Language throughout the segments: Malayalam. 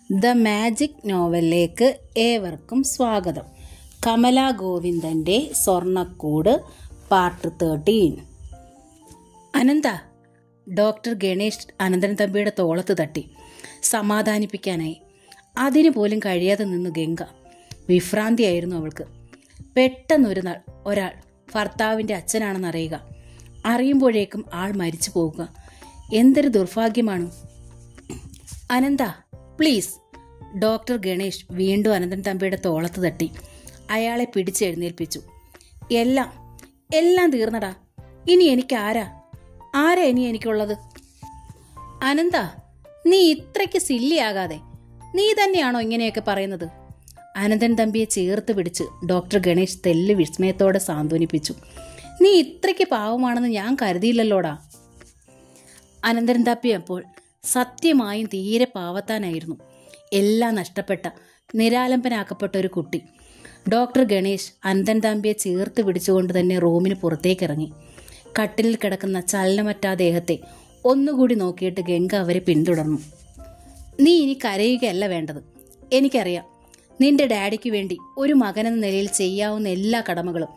ദ മാജിക് നോവലിലേക്ക് ഏവർക്കും സ്വാഗതം. കമല ഗോവിന്ദൻ്റെ സ്വർണ്ണക്കൂട് പാർട്ട് 13. അനന്ത, ഡോക്ടർ ഗണേഷ് അനന്തൻ തമ്പിയുടെ തോളത്ത് തട്ടി സമാധാനിപ്പിക്കാനായി. അതിനു പോലും കഴിയാതെ നിന്നു ഗംഗ. വിഭ്രാന്തിയായിരുന്നു അവൾക്ക്. പെട്ടെന്നൊരു നാൾ ഒരാൾ ഭർത്താവിൻ്റെ അച്ഛനാണെന്നറിയുക. അറിയുമ്പോഴേക്കും ആൾ മരിച്ചു പോവുക. എന്തൊരു ദുർഭാഗ്യമാണ്. അനന്ത പ്ലീസ്. ഡോക്ടർ ഗണേഷ് വീണ്ടും അനന്തൻ തമ്പിയുടെ തോളത്ത് തട്ടി അയാളെ പിടിച്ചെഴുന്നേൽപ്പിച്ചു. എല്ലാം തീർന്നടാ. ഇനി എനിക്ക് ആരാ ഇനി എനിക്കുള്ളത്? അനന്ത, നീ ഇത്രയ്ക്ക് സില്ലിയാകാതെ. നീ തന്നെയാണോ ഇങ്ങനെയൊക്കെ പറയുന്നത്? അനന്തൻ തമ്പിയെ ചേർത്ത് പിടിച്ച് ഡോക്ടർ ഗണേഷ് തെല്ല് വിസ്മയത്തോടെ സാന്ത്വനിപ്പിച്ചു. നീ ഇത്രയ്ക്ക് പാവമാണെന്ന് ഞാൻ കരുതിയില്ലല്ലോടാ. അനന്തൻ തമ്പി അപ്പോൾ സത്യമായും തീരെ പാവത്താനായിരുന്നു. എല്ലാം നഷ്ടപ്പെട്ട നിരാലംബനാക്കപ്പെട്ട ഒരു കുട്ടി. ഡോക്ടർ ഗണേഷ് അനന്തൻ തമ്പിയെ ചേർത്ത് പിടിച്ചുകൊണ്ട് തന്നെ റൂമിന് പുറത്തേക്കിറങ്ങി. കട്ടിലിൽ കിടക്കുന്ന ചലനമറ്റ ദേഹത്തെ ഒന്നുകൂടി നോക്കിയിട്ട് ഗംഗ അവരെ പിന്തുടർന്നു. നീ ഇനി കരയുകയല്ല വേണ്ടത്. എനിക്കറിയാം, നിന്റെ ഡാഡിക്ക് വേണ്ടി ഒരു മകനെന്ന നിലയിൽ ചെയ്യാവുന്ന എല്ലാ കടമകളും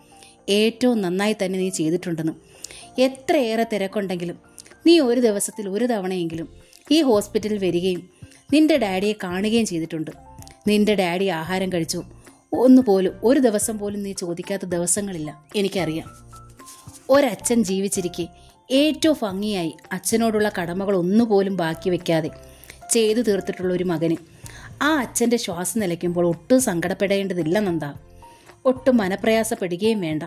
ഏറ്റവും നന്നായി തന്നെ നീ ചെയ്തിട്ടുണ്ടെന്ന്. എത്രയേറെ തിരക്കുണ്ടെങ്കിലും നീ ഒരു ദിവസത്തിൽ ഒരു തവണയെങ്കിലും ഈ ഹോസ്പിറ്റലിൽ വരികയും നിന്റെ ഡാഡിയെ കാണുകയും ചെയ്തിട്ടുണ്ട്. നിന്റെ ഡാഡി ആഹാരം കഴിച്ചു ഒന്നുപോലും ഒരു ദിവസം പോലും നീ ചോദിക്കാത്ത ദിവസങ്ങളില്ല. എനിക്കറിയാം. ഒരച്ഛൻ ജീവിച്ചിരിക്കെ ഏറ്റവും ഭംഗിയായി അച്ഛനോടുള്ള കടമകൾ ഒന്നുപോലും ബാക്കി വയ്ക്കാതെ ചെയ്തു തീർത്തിട്ടുള്ള ഒരു മകന് ആ അച്ഛൻ്റെ ശ്വാസം നിലയ്ക്കുമ്പോൾ ഒട്ടും സങ്കടപ്പെടേണ്ടതില്ല നന്ദ. ഒട്ടും മനപ്രയാസപ്പെടുകയും വേണ്ട.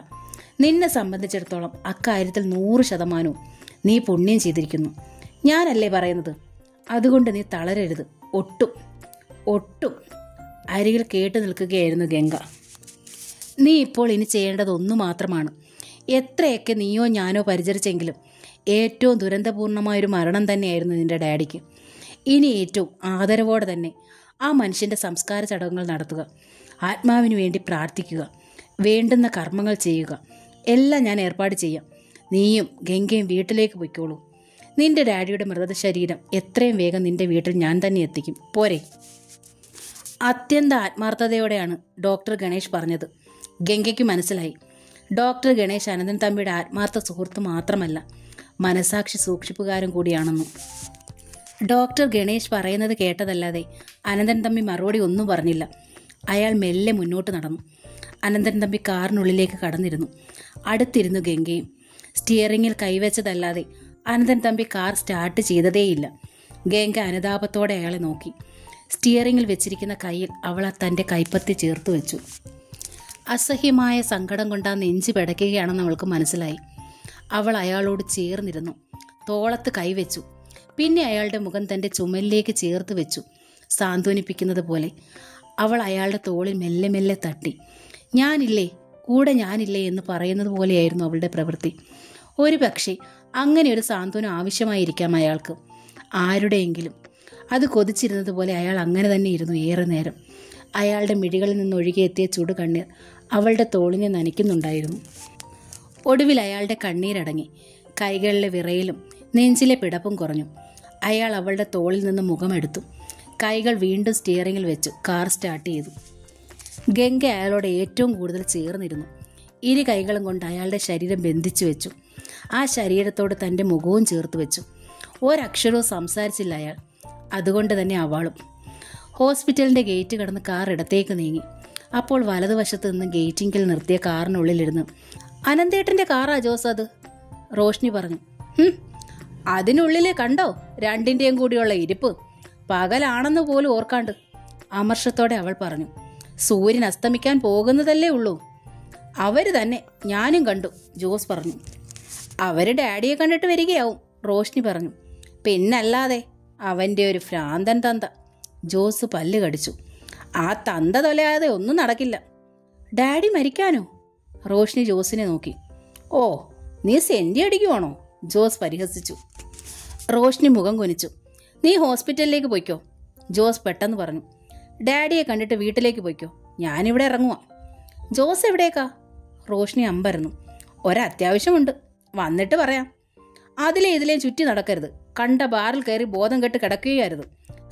നിന്നെ സംബന്ധിച്ചിടത്തോളം അക്കാര്യത്തിൽ 100% നീ പുണ്യം ചെയ്തിരിക്കുന്നു. ഞാനല്ലേ പറയുന്നത്? അതുകൊണ്ട് നീ തളരരുത്. ഒട്ടും. അരികിൽ കേട്ടു നിൽക്കുകയായിരുന്നു ഗംഗ. നീ ഇപ്പോൾ ഇനി ചെയ്യേണ്ടത് ഒന്നു മാത്രമാണ്. എത്രയൊക്കെ നീയോ ഞാനോ പരിചരിച്ചെങ്കിലും ഏറ്റവും ദുരന്തപൂർണമായൊരു മരണം തന്നെയായിരുന്നു നിന്റെ ഡാഡിക്ക്. ഇനി ഏറ്റവും ആദരവോടെ തന്നെ ആ മനുഷ്യൻ്റെ സംസ്കാര ചടങ്ങുകൾ നടത്തുക. ആത്മാവിന് വേണ്ടി പ്രാർത്ഥിക്കുക. വേണ്ടുന്ന കർമ്മങ്ങൾ ചെയ്യുക. എല്ലാം ഞാൻ ഏർപ്പാട് ചെയ്യാം. നീയും ഗംഗയും വീട്ടിലേക്ക് പൊയ്ക്കോളൂ. നിന്റെ ഡാഡിയുടെ മൃതശരീരം എത്രയും വേഗം നിന്റെ വീട്ടിൽ ഞാൻ തന്നെ എത്തിക്കും. പോരെ? അത്യന്ത ആത്മാർത്ഥതയോടെയാണ് ഡോക്ടർ ഗണേഷ് പറഞ്ഞത്. ഗംഗയ്ക്ക് മനസ്സിലായി, ഡോക്ടർ ഗണേഷ് അനന്തൻ തമ്പിയുടെ ആത്മാർത്ഥ സുഹൃത്ത് മാത്രമല്ല, മനസാക്ഷി സൂക്ഷിപ്പുകാരൻ കൂടിയാണെന്നും. ഡോക്ടർ ഗണേഷ് പറയുന്നത് കേട്ടതല്ലാതെ അനന്തൻ തമ്പി മറുപടി ഒന്നും പറഞ്ഞില്ല. അയാൾ മെല്ലെ മുന്നോട്ട് നടന്നു. അനന്തൻ തമ്പി കാറിനുള്ളിലേക്ക് കടന്നിരുന്നു. അടുത്തിരുന്നു ഗംഗയും. സ്റ്റിയറിങ്ങിൽ കൈവച്ചതല്ലാതെ അനന്തൻ തമ്പി കാർ സ്റ്റാർട്ട് ചെയ്തതേയില്ല. ഗംഗ അനുതാപത്തോടെ അയാളെ നോക്കി. സ്റ്റിയറിങ്ങിൽ വെച്ചിരിക്കുന്ന കയ്യിൽ അവൾ തൻ്റെ കൈപ്പത്തി ചേർത്ത് വെച്ചു. അസഹ്യമായ സങ്കടം കൊണ്ട് ആ നെഞ്ച് പിടയ്ക്കുകയാണെന്ന് അവൾക്ക് മനസ്സിലായി. അവൾ അയാളോട് ചേർന്നിരുന്നു. തോളത്ത് കൈവച്ചു. പിന്നെ അയാളുടെ മുഖം തൻ്റെ ചുമലിലേക്ക് ചേർത്ത് വെച്ചു. സാന്ത്വനിപ്പിക്കുന്നത് പോലെ അവൾ അയാളുടെ തോളിൽ മെല്ലെ മെല്ലെ തട്ടി. ഞാനില്ലേ എന്ന് പറയുന്നത് പോലെയായിരുന്നു അവളുടെ പ്രവൃത്തി. ഒരു പക്ഷേ അങ്ങനെ ഒരു സാന്ത്വനം ആവശ്യമായിരിക്കാം അയാൾക്ക്. ആരുടെയെങ്കിലും അത് കൊതിച്ചിരുന്നത് പോലെ അയാൾ അങ്ങനെ തന്നെ ഇരുന്നു ഏറെ നേരം. അയാളുടെ മിഴികളിൽ നിന്ന് ഒഴുകിയെത്തിയ ചുടു കണ്ണീർ അവളുടെ തോളിനെ നനയ്ക്കുന്നുണ്ടായിരുന്നു. ഒടുവിൽ അയാളുടെ കണ്ണീരടങ്ങി. കൈകളിലെ വിറയലും നെഞ്ചിലെ പിടപ്പും കുറഞ്ഞു. അയാൾ അവളുടെ തോളിൽ നിന്ന് മുഖമെടുത്തു. കൈകൾ വീണ്ടും സ്റ്റിയറിങ്ങിൽ വെച്ചു കാർ സ്റ്റാർട്ട് ചെയ്തു. ഗംഗ അയാളോട് ഏറ്റവും കൂടുതൽ ചേർന്നിരുന്നു. ഇരു കൈകളും കൊണ്ട് അയാളുടെ ശരീരം ബന്ധിച്ചു വെച്ചു. ആ ശരീരത്തോട് തൻ്റെ മുഖവും ചേർത്ത് വെച്ചു. ഒരക്ഷരവും സംസാരിച്ചില്ല അയാൾ. അതുകൊണ്ട് തന്നെ അവളും. ഹോസ്പിറ്റലിൻ്റെ ഗേറ്റ് കടന്ന് കാർ ഇടത്തേക്ക് നീങ്ങി. അപ്പോൾ വലതുവശത്ത് നിന്ന് ഗേറ്റിങ്കിൽ നിർത്തിയ കാറിനുള്ളിലിരുന്ന്, അനന്തേട്ടൻ്റെ കാറാ ജോസ് അത്, റോഷ്നി പറഞ്ഞു. അതിനുള്ളിൽ കണ്ടോ രണ്ടിൻ്റെയും കൂടിയുള്ള ഇരിപ്പ്? പകലാണെന്ന് പോലും ഓർക്കാണ്ട്, അമർഷത്തോടെ അവൾ പറഞ്ഞു. സൂര്യൻ അസ്തമിക്കാൻ പോകുന്നതല്ലേ ഉള്ളൂ. അവർ തന്നെ, ഞാനും കണ്ടു, ജോസ് പറഞ്ഞു. അവർ ഡാഡിയെ കണ്ടിട്ട് വരികയാവും, റോഷ്നി പറഞ്ഞു. പിന്നല്ലാതെ, അവൻ്റെ ഒരു ഭ്രാന്തൻ തന്ത, ജോസ് പല്ല് കടിച്ചു. ആ തന്ത തൊലയാതെ ഒന്നും നടക്കില്ല. ഡാഡി മരിക്കാനോ? റോഷ്നി ജോസിനെ നോക്കി. ഓ, നീ സെൻറ്റി അടിക്കുവാണോ? ജോസ് പരിഹസിച്ചു. റോഷ്നി മുഖം കുനിച്ചു. നീ ഹോസ്പിറ്റലിലേക്ക് പോയിക്കോ, ജോസ് പെട്ടെന്ന് പറഞ്ഞു. ഡാഡിയെ കണ്ടിട്ട് വീട്ടിലേക്ക് പോയിക്കോ, ഞാനിവിടെ ഇറങ്ങുവാ. ജോസ് എവിടേക്കാ? റോഷ്നി അമ്പരന്നു. ഒരത്യാവശ്യമുണ്ട്, വന്നിട്ട് പറയാം. ഇതിലേയും ചുറ്റി നടക്കരുത്. കണ്ട ബാറിൽ കയറി ബോധം കെട്ട് കിടക്കുകയായിരുന്നു.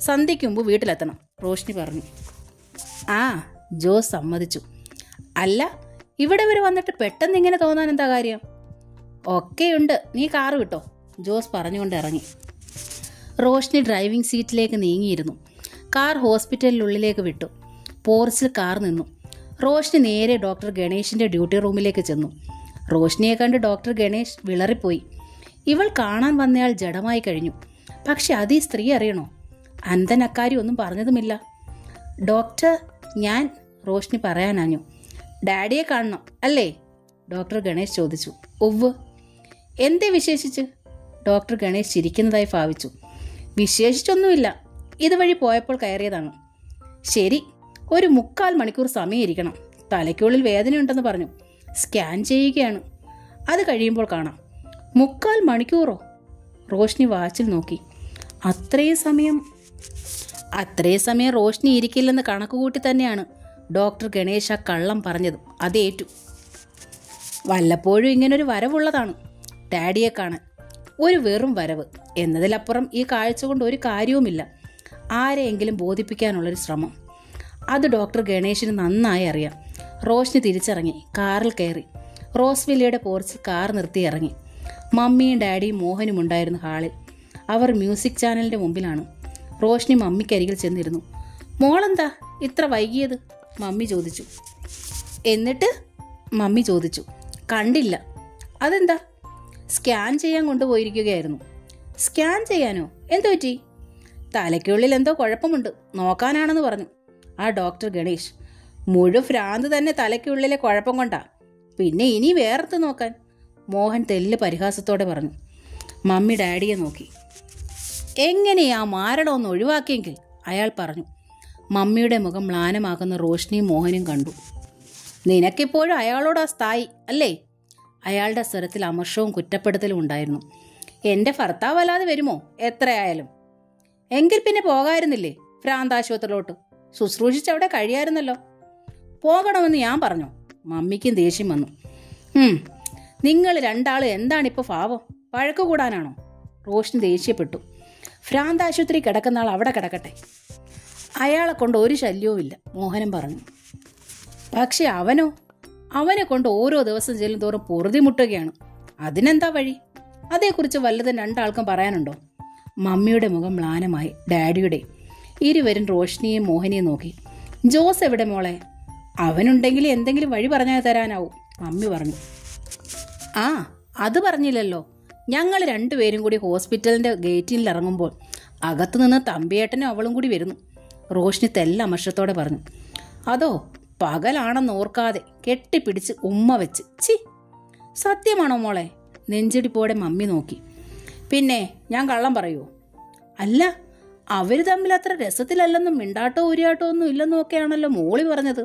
സന്ധ്യയ്ക്ക് മുമ്പ് വീട്ടിലെത്തണം, റോഷ്നി പറഞ്ഞു. ആ, ജോസ് സമ്മതിച്ചു. അല്ല, ഇവിടെ വരെ വന്നിട്ട് പെട്ടെന്ന് ഇങ്ങനെ തോന്നാൻ എന്താ കാര്യം? ഒക്കെയുണ്ട്, നീ കാറ് വിട്ടോ, ജോസ് പറഞ്ഞുകൊണ്ട് ഇറങ്ങി. റോഷ്നി ഡ്രൈവിംഗ് സീറ്റിലേക്ക് നീങ്ങിയിരുന്നു. കാർ ഹോസ്പിറ്റലിനുള്ളിലേക്ക് വിട്ടു. പോർച്ചിൽ കാർ നിന്നു. റോഷ്നി നേരെ ഡോക്ടർ ഗണേഷിൻ്റെ ഡ്യൂട്ടി റൂമിലേക്ക് ചെന്നു. റോഷ്നിയെ കണ്ട് ഡോക്ടർ ഗണേഷ് വിളറിപ്പോയി. ഇവൾ കാണാൻ വന്നയാൾ ജഡമായി കഴിഞ്ഞു. പക്ഷെ അത് ഈ സ്ത്രീ അറിയണോ? അനന്തൻ അക്കാര്യം ഒന്നും പറഞ്ഞതുമില്ല. ഡോക്ടർ, ഞാൻ, റോഷ്നി പറയാനാഞ്ഞു. ഡാഡിയെ കാണണം അല്ലേ? ഡോക്ടർ ഗണേഷ് ചോദിച്ചു. ഉവ്വ്. എന്തേ വിശേഷിച്ച്? ഡോക്ടർ ഗണേഷ് ചിരിക്കുന്നതായി ഭാവിച്ചു. വിശേഷിച്ചൊന്നുമില്ല, ഇതുവഴി പോയപ്പോൾ കയറിയതാണ്. ശരി, ഒരു 3/4 മണിക്കൂർ സമയം ഇരിക്കണം. തലയ്ക്കുള്ളിൽ വേദനയുണ്ടെന്ന് പറഞ്ഞു. സ്കാൻ ചെയ്യുകയാണ്. അത് കഴിയുമ്പോൾ കാണാം. 3/4 മണിക്കൂറോ? റോഷ്നി വാച്ചിൽ നോക്കി. അത്രയും സമയം റോഷ്നി ഇരിക്കില്ലെന്ന് കണക്കുകൂട്ടി തന്നെയാണ് ഡോക്ടർ ഗണേഷ് ആ കള്ളം പറഞ്ഞത്. അതേറ്റു. വല്ലപ്പോഴും ഇങ്ങനൊരു വരവുള്ളതാണ് ഡാഡിയെ കാണാൻ. ഒരു വെറും വരവ് എന്നതിലപ്പുറം ഈ കാഴ്ച കൊണ്ട് ഒരു കാര്യവുമില്ല. ആരെയെങ്കിലും ബോധിപ്പിക്കാനുള്ളൊരു ശ്രമം. അത് ഡോക്ടർ ഗണേഷിന് നന്നായി അറിയാം. റോഷ്നി തിരിച്ചിറങ്ങി കാറിൽ കയറി. റോസ്വില്ലയുടെ പോർച്ചിൽ കാർ നിർത്തി ഇറങ്ങി. മമ്മിയും ഡാഡിയും മോഹനും ഉണ്ടായിരുന്നു ഹാളിൽ. അവർ മ്യൂസിക് ചാനലിൻ്റെ മുമ്പിലാണ്. റോഷ്നി മമ്മിക്കരികിൽ ചെന്നിരുന്നു. മോളെന്താ ഇത്ര വൈകിയത്? മമ്മി ചോദിച്ചു. എന്നിട്ട്? മമ്മി ചോദിച്ചു. കണ്ടില്ല. അതെന്താ? സ്കാൻ ചെയ്യാൻ കൊണ്ടുപോയിരിക്കുകയായിരുന്നു. സ്കാൻ ചെയ്യാനോ? എന്തു പറ്റി? തലയ്ക്കുള്ളിൽ എന്തോ കുഴപ്പമുണ്ട്, നോക്കാനാണെന്ന് പറഞ്ഞു ആ ഡോക്ടർ ഗണേഷ്. ഭ്രാന്ത് തന്നെ തലയ്ക്കുള്ളിലെ കുഴപ്പം കൊണ്ടാ, പിന്നെ ഇനി വേറെത്ത് നോക്കാൻ, മോഹൻ തെല്ല് പരിഹാസത്തോടെ പറഞ്ഞു. മമ്മി ഡാഡിയെ നോക്കി. എങ്ങനെയാ മാരടമൊന്ന് ഒഴിവാക്കിയെങ്കിൽ, അയാൾ പറഞ്ഞു. മമ്മിയുടെ മുഖം മ്ലാനമാകുന്ന റോഷ്നിയും മോഹനും കണ്ടു. നിനക്കിപ്പോഴും അയാളോട് ആ സ്ഥായി അല്ലേ? അയാളുടെ സ്വരത്തിൽ അമർഷവും കുറ്റപ്പെടുത്തലും ഉണ്ടായിരുന്നു. എൻ്റെ ഭർത്താവ് അല്ലാതെ വരുമോ എത്രയായാലും? എങ്കിൽ പിന്നെ പോകായിരുന്നില്ലേ ഭ്രാന്താശുപത്രിയിലോട്ട്? ശുശ്രൂഷിച്ചവിടെ കഴിയായിരുന്നല്ലോ. പോകണമെന്ന് ഞാൻ പറഞ്ഞു. മമ്മിക്കും ദേഷ്യം വന്നു. നിങ്ങൾ രണ്ടാൾ എന്താണിപ്പോൾ ഭാവം? വഴക്ക് കൂടാനാണോ? റോഷ്നി ദേഷ്യപ്പെട്ടു. ഭ്രാന്താശുപത്രി കിടക്കുന്ന ആൾ അവിടെ കിടക്കട്ടെ, അയാളെ കൊണ്ട് ഒരു ശല്യവുമില്ല, മോഹനം പറഞ്ഞു. പക്ഷെ അവനെ കൊണ്ട് ഓരോ ദിവസം ചെല്ലും തോറും പൊറുതിമുട്ടുകയാണ്. അതിനെന്താ വഴി? അതേക്കുറിച്ച് വല്ലതും രണ്ടാൾക്കും പറയാനുണ്ടോ? മമ്മിയുടെ മുഖം മ്ലാനമായി, ഡാഡിയുടെ. ഇരുവരും റോഷ്നിയെയും മോഹനെയും നോക്കി. ജോസ് എവിടെ മോളെ? അവനുണ്ടെങ്കിൽ എന്തെങ്കിലും വഴി പറഞ്ഞു തരാനാവും, മമ്മി പറഞ്ഞു. ആ, അത് പറഞ്ഞില്ലല്ലോ. ഞങ്ങൾ രണ്ടുപേരും കൂടി ഹോസ്പിറ്റലിൻ്റെ ഗേറ്റിൽ ഇറങ്ങുമ്പോൾ അകത്തുനിന്ന് തമ്പിയേട്ടനും അവളും കൂടി വരുന്നു, റോഷ്നി തെല്ല അമർഷത്തോടെ പറഞ്ഞു. അതോ പകലാണെന്ന് ഓർക്കാതെ കെട്ടിപ്പിടിച്ച് ഉമ്മ വെച്ച്. ചി, സത്യമാണോ മോളെ? നെഞ്ചിടിപ്പോടെ മമ്മി നോക്കി. പിന്നെ ഞാൻ കള്ളം പറയുമോ? അല്ല, അവർ തമ്മിൽ അത്ര രസത്തിലല്ലെന്നും മിണ്ടാട്ടോ ഉരിയാട്ടോ ഒന്നും ഇല്ലെന്നും ഒക്കെയാണല്ലോ മോളി പറഞ്ഞത്,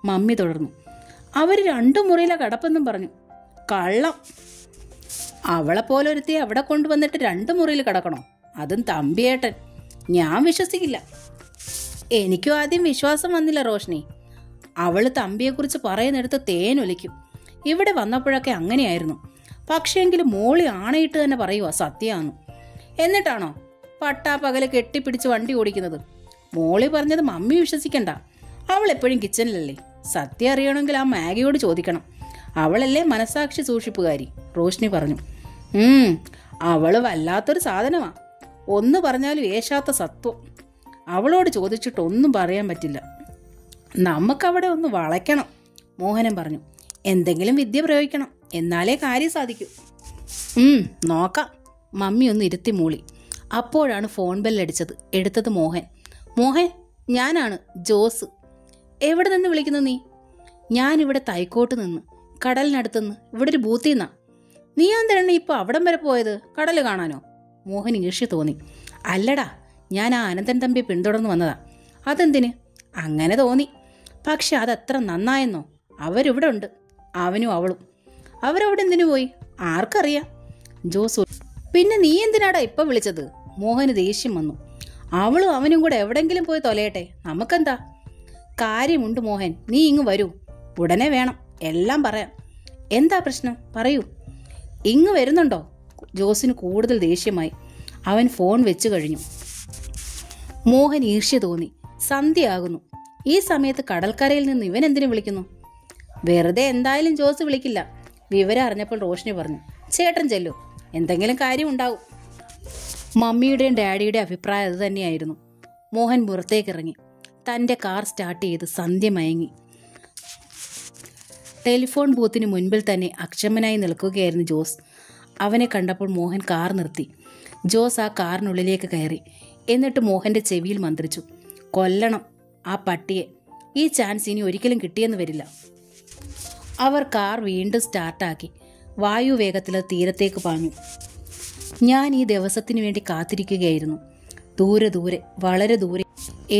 മമ്മി തുടർന്നു. അവർ 2 മുറിയിലെ കിടപ്പെന്നും പറഞ്ഞു. കള്ളം. അവളെപ്പോലെ ഒരുത്തി അവിടെ കൊണ്ടുവന്നിട്ട് 2 മുറിയിൽ കിടക്കണോ? അതും തമ്പിയേട്ടൻ. ഞാൻ വിശ്വസിക്കില്ല. എനിക്കും ആദ്യം വിശ്വാസം വന്നില്ല റോഷ്നി. അവൾ തമ്പിയെക്കുറിച്ച് പറയുന്നിടത്ത് തേനൊലിക്കും. ഇവിടെ വന്നപ്പോഴൊക്കെ അങ്ങനെയായിരുന്നു. പക്ഷേങ്കിലും മോളി ആണയിട്ട് തന്നെ പറയുക സത്യമാണെന്ന്. എന്നിട്ടാണോ പട്ടാപ്പകല് കെട്ടിപ്പിടിച്ച് വണ്ടി ഓടിക്കുന്നത്? മോളി പറഞ്ഞത് മമ്മി വിശ്വസിക്കണ്ട. അവൾ എപ്പോഴും കിച്ചണിലല്ലേ. സത്യം അറിയണമെങ്കിൽ ആ മാഗിയോട് ചോദിക്കണം. അവളല്ലേ മനസാക്ഷി സൂക്ഷിപ്പുകാരി, റോഷ്നി പറഞ്ഞു. അവള് വല്ലാത്തൊരു സാധനമാ. ഒന്ന് പറഞ്ഞാലും ഏശാത്ത സത്വം. അവളോട് ചോദിച്ചിട്ടൊന്നും പറയാൻ പറ്റില്ല. നമുക്കവിടെ ഒന്ന് വളയ്ക്കണം, മോഹനൻ പറഞ്ഞു. എന്തെങ്കിലും വിദ്യ പ്രയോഗിക്കണം, എന്നാലേ കാര്യം സാധിക്കൂ. നോക്കാം, മമ്മി ഒന്ന് ഇരുത്തി മൂളി. അപ്പോഴാണ് ഫോൺ ബെല്ലടിച്ചത്. എടുത്തത് മോഹൻ. മോഹൻ, ഞാനാണ്, ജോസ്. എവിടെ നിന്ന് വിളിക്കുന്നു നീ? ഞാനിവിടെ തൈക്കോട്ട് നിന്ന്, കടലിനടുത്തുനിന്ന്, ഇവിടെ ഒരു ബൂത്തിൽ നിന്നാ. നീ എന്താണ് ഇപ്പോൾ അവിടം വരെ പോയത്? കടൽ കാണാനോ? മോഹൻ ഈർഷ്യ തോന്നി. അല്ലടാ, ഞാൻ ആ അനന്തൻ തമ്പിയെ പിന്തുടർന്ന് വന്നതാ. അതെന്തിന്? അങ്ങനെ തോന്നി. പക്ഷെ അതത്ര നന്നായെന്നോ? അവരിവിടെ ഉണ്ട്, അവനും അവളും. അവരവിടെ എന്തിനു പോയി? ആർക്കറിയാം, ജോസ്. പിന്നെ നീ എന്തിനാടാ ഇപ്പം വിളിച്ചത്? മോഹന് ദേഷ്യം വന്നു. അവളും അവനും കൂടെ എവിടെങ്കിലും പോയി തൊലയട്ടെ, നമുക്കെന്താ? കാര്യമുണ്ട് മോഹൻ, നീ ഇങ്ങ് വരൂ. ഉടനെ വേണം, എല്ലാം പറയാം. എന്താ പ്രശ്നം, പറയൂ. ഇങ്ങ് വരുന്നുണ്ടോ? ജോസിന് കൂടുതൽ ദേഷ്യമായി. അവൻ ഫോൺ വെച്ച് കഴിഞ്ഞു. മോഹൻ ഈർഷ്യ തോന്നി. സന്ധ്യയാകുന്നു. ഈ സമയത്ത് കടൽക്കരയിൽ നിന്ന് ഇവൻ എന്തിനു വിളിക്കുന്നു? വെറുതെ എന്തായാലും ജോസ് വിളിക്കില്ല. വിവരം അറിഞ്ഞപ്പോൾ റോഷ്നി പറഞ്ഞു, ചേട്ടൻ ചെല്ലു, എന്തെങ്കിലും കാര്യം ഉണ്ടാവും. മമ്മിയുടെയും ഡാഡിയുടെയും അഭിപ്രായം അത് തന്നെയായിരുന്നു. മോഹൻ പുറത്തേക്കിറങ്ങി തൻ്റെ കാർ സ്റ്റാർട്ട് ചെയ്ത് സന്ധ്യ മയങ്ങി. ടെലിഫോൺ ബൂത്തിന് മുൻപിൽ തന്നെ അക്ഷമനായി നിൽക്കുകയായിരുന്നു ജോസ്. അവനെ കണ്ടപ്പോൾ മോഹൻ കാർ നിർത്തി. ജോസ് ആ കാറിനുള്ളിലേക്ക് കയറി. എന്നിട്ട് മോഹൻ്റെ ചെവിയിൽ മന്ത്രിച്ചു, കൊല്ലണം ആ പട്ടിയെ. ഈ ചാൻസ് ഇനി ഒരിക്കലും കിട്ടിയെന്ന് വരില്ല. അവർ കാർ വീണ്ടും സ്റ്റാർട്ടാക്കി വായുവേഗത്തിൽ തീരത്തേക്ക് പാഞ്ഞു. ഞാൻ ഈ ദിവസത്തിനു വേണ്ടി കാത്തിരിക്കുകയായിരുന്നു. ദൂരെ ദൂരെ, വളരെ ദൂരെ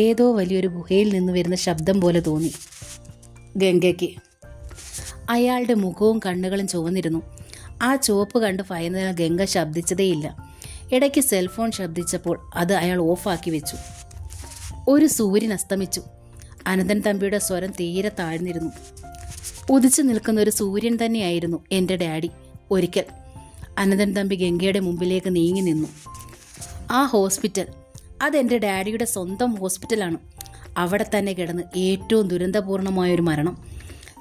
ഏതോ വലിയൊരു ഗുഹയിൽ നിന്ന് വരുന്ന ശബ്ദം പോലെ തോന്നി ഗംഗയ്ക്ക്. അയാളുടെ മുഖവും കണ്ണുകളും ചുവന്നിരുന്നു. ആ ചുവപ്പ് കണ്ട് ഭയന്നതിനാൽ ഗംഗ ശബ്ദിച്ചതേയില്ല. ഇടയ്ക്ക് സെൽഫോൺ ശബ്ദിച്ചപ്പോൾ അത് അയാൾ ഓഫാക്കി വെച്ചു. ഒരു സൂര്യൻ അസ്തമിച്ചു. അനന്തൻ തമ്പിയുടെ സ്വരം തീരെ താഴ്ന്നിരുന്നു. ഉദിച്ചു നിൽക്കുന്ന ഒരു സൂര്യൻ തന്നെയായിരുന്നു എൻ്റെ ഡാഡി. ഒരിക്കൽ അനന്തൻ തമ്പി ഗംഗയുടെ മുമ്പിലേക്ക് നീങ്ങി നിന്നു. ആ ഹോസ്പിറ്റൽ, അതെൻ്റെ ഡാഡിയുടെ സ്വന്തം ഹോസ്പിറ്റലാണ്. അവിടെ തന്നെ കിടന്ന് ഏറ്റവും ദുരന്തപൂർണമായൊരു മരണം.